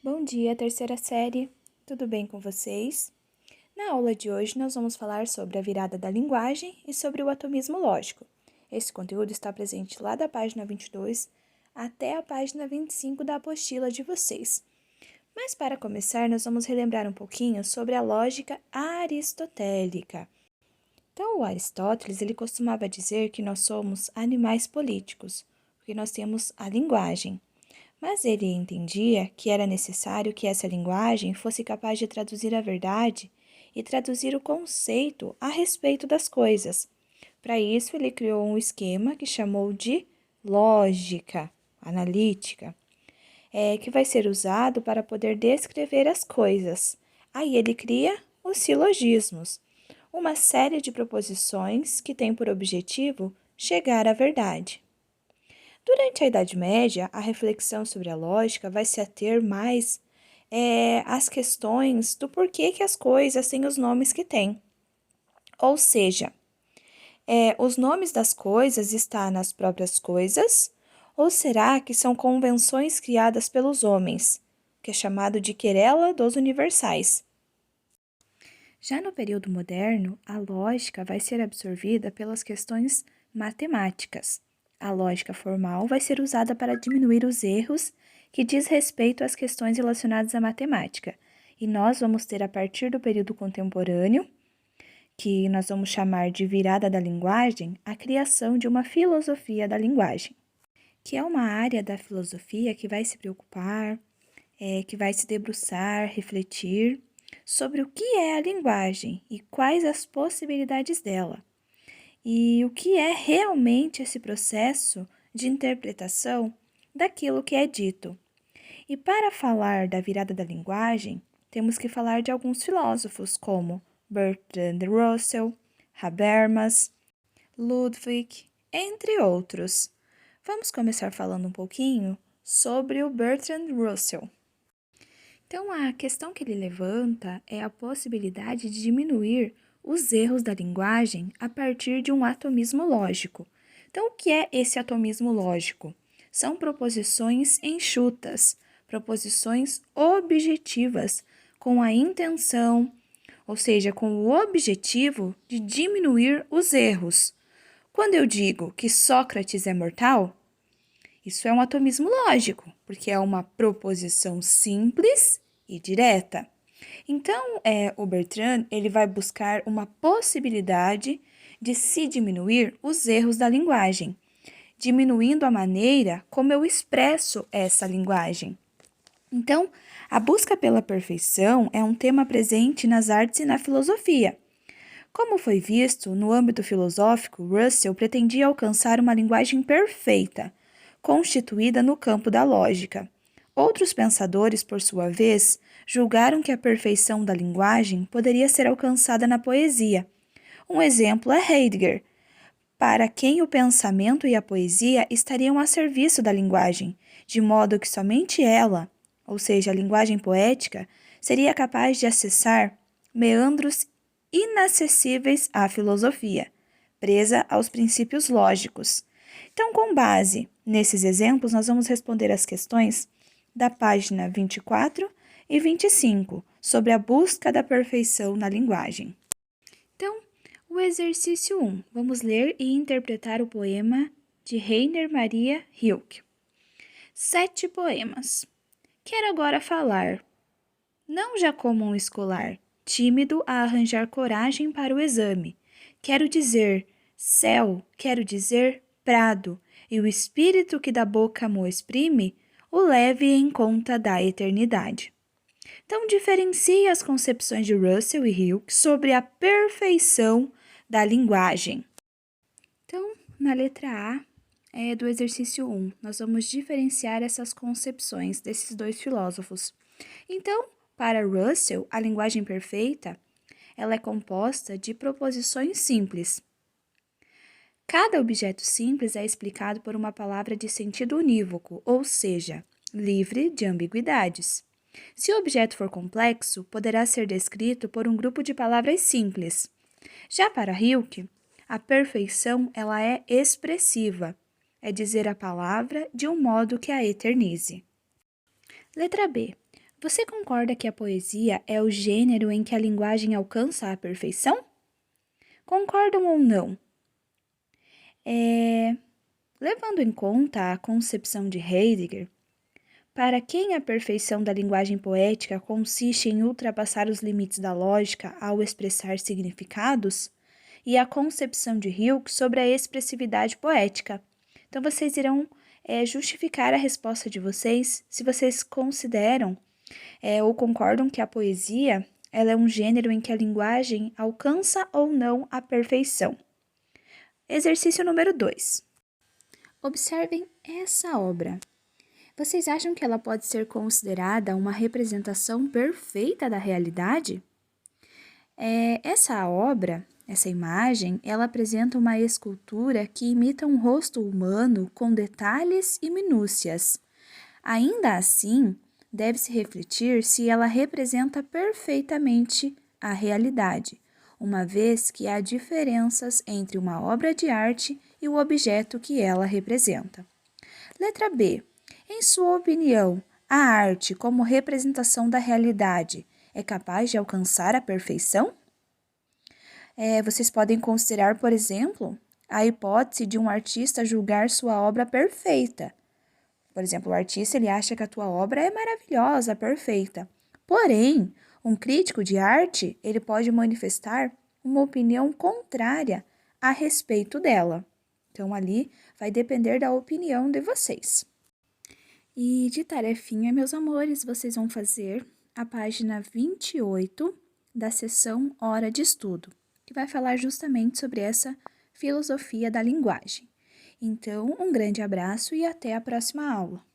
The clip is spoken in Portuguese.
Bom dia, terceira série. Tudo bem com vocês? Na aula de hoje, nós vamos falar sobre a virada da linguagem e sobre o atomismo lógico. Esse conteúdo está presente lá da página 22 até a página 25 da apostila de vocês. Mas para começar, nós vamos relembrar um pouquinho sobre a lógica aristotélica. Então, o Aristóteles, ele costumava dizer que nós somos animais políticos, porque nós temos a linguagem. Mas ele entendia que era necessário que essa linguagem fosse capaz de traduzir a verdade e traduzir o conceito a respeito das coisas. Para isso, ele criou um esquema que chamou de lógica analítica, que vai ser usado para poder descrever as coisas. Aí ele cria os silogismos, uma série de proposições que tem por objetivo chegar à verdade. Durante a Idade Média, a reflexão sobre a lógica vai se ater mais às questões do porquê que as coisas têm os nomes que têm. Ou seja, os nomes das coisas estão nas próprias coisas, ou será que são convenções criadas pelos homens, que é chamado de querela dos universais? Já no período moderno, a lógica vai ser absorvida pelas questões matemáticas. A lógica formal vai ser usada para diminuir os erros que diz respeito às questões relacionadas à matemática. E nós vamos ter, a partir do período contemporâneo, que nós vamos chamar de virada da linguagem, a criação de uma filosofia da linguagem, que é uma área da filosofia que vai se preocupar, que vai se debruçar, refletir sobre o que é a linguagem e quais as possibilidades dela, e o que é realmente esse processo de interpretação daquilo que é dito. E para falar da virada da linguagem, temos que falar de alguns filósofos como Bertrand Russell, Habermas, Ludwig, entre outros. Vamos começar falando um pouquinho sobre o Bertrand Russell. Então, a questão que ele levanta é a possibilidade de diminuir os erros da linguagem a partir de um atomismo lógico. Então, o que é esse atomismo lógico? São proposições enxutas, proposições objetivas, com a intenção, ou seja, com o objetivo de diminuir os erros. Quando eu digo que Sócrates é mortal, isso é um atomismo lógico, porque é uma proposição simples e direta. Então, o Bertrand ele vai buscar uma possibilidade de se diminuir os erros da linguagem, diminuindo a maneira como eu expresso essa linguagem. Então, a busca pela perfeição é um tema presente nas artes e na filosofia. Como foi visto, no âmbito filosófico, Russell pretendia alcançar uma linguagem perfeita, constituída no campo da lógica. Outros pensadores, por sua vez, julgaram que a perfeição da linguagem poderia ser alcançada na poesia. Um exemplo é Heidegger, para quem o pensamento e a poesia estariam a serviço da linguagem, de modo que somente ela, ou seja, a linguagem poética, seria capaz de acessar meandros inacessíveis à filosofia, presa aos princípios lógicos. Então, com base nesses exemplos, nós vamos responder as questões da página 24 e 25 sobre a busca da perfeição na linguagem. Então, o exercício 1. Vamos ler e interpretar o poema de Rainer Maria Rilke. 7 poemas. Quero agora falar, não já como um escolar, tímido a arranjar coragem para o exame. Quero dizer céu, quero dizer prado, e o espírito que da boca mo exprime, o leve em conta da eternidade. Então, diferencie as concepções de Russell e Rilke sobre a perfeição da linguagem. Então, na letra A do exercício 1, nós vamos diferenciar essas concepções desses dois filósofos. Então, para Russell, a linguagem perfeita ela é composta de proposições simples. Cada objeto simples é explicado por uma palavra de sentido unívoco, ou seja, livre de ambiguidades. Se o objeto for complexo, poderá ser descrito por um grupo de palavras simples. Já para Rilke, a perfeição ela é expressiva, é dizer a palavra de um modo que a eternize. Letra B. Você concorda que a poesia é o gênero em que a linguagem alcança a perfeição? Concordam ou não? Levando em conta a concepção de Heidegger, para quem a perfeição da linguagem poética consiste em ultrapassar os limites da lógica ao expressar significados, e a concepção de Hilke sobre a expressividade poética. Então, vocês irão justificar a resposta de vocês se vocês consideram ou concordam que a poesia ela é um gênero em que a linguagem alcança ou não a perfeição. Exercício número 2. Observem essa obra. Vocês acham que ela pode ser considerada uma representação perfeita da realidade? Essa obra, essa imagem, ela apresenta uma escultura que imita um rosto humano com detalhes e minúcias. Ainda assim, deve-se refletir se ela representa perfeitamente a realidade, uma vez que há diferenças entre uma obra de arte e o objeto que ela representa. Letra B. Em sua opinião, a arte, como representação da realidade, é capaz de alcançar a perfeição? Vocês podem considerar, por exemplo, a hipótese de um artista julgar sua obra perfeita. Por exemplo, o artista ele acha que a tua obra é maravilhosa, perfeita. Porém, um crítico de arte ele pode manifestar uma opinião contrária a respeito dela. Então, ali vai depender da opinião de vocês. E de tarefinha, meus amores, vocês vão fazer a página 28 da seção Hora de Estudo, que vai falar justamente sobre essa filosofia da linguagem. Então, um grande abraço e até a próxima aula.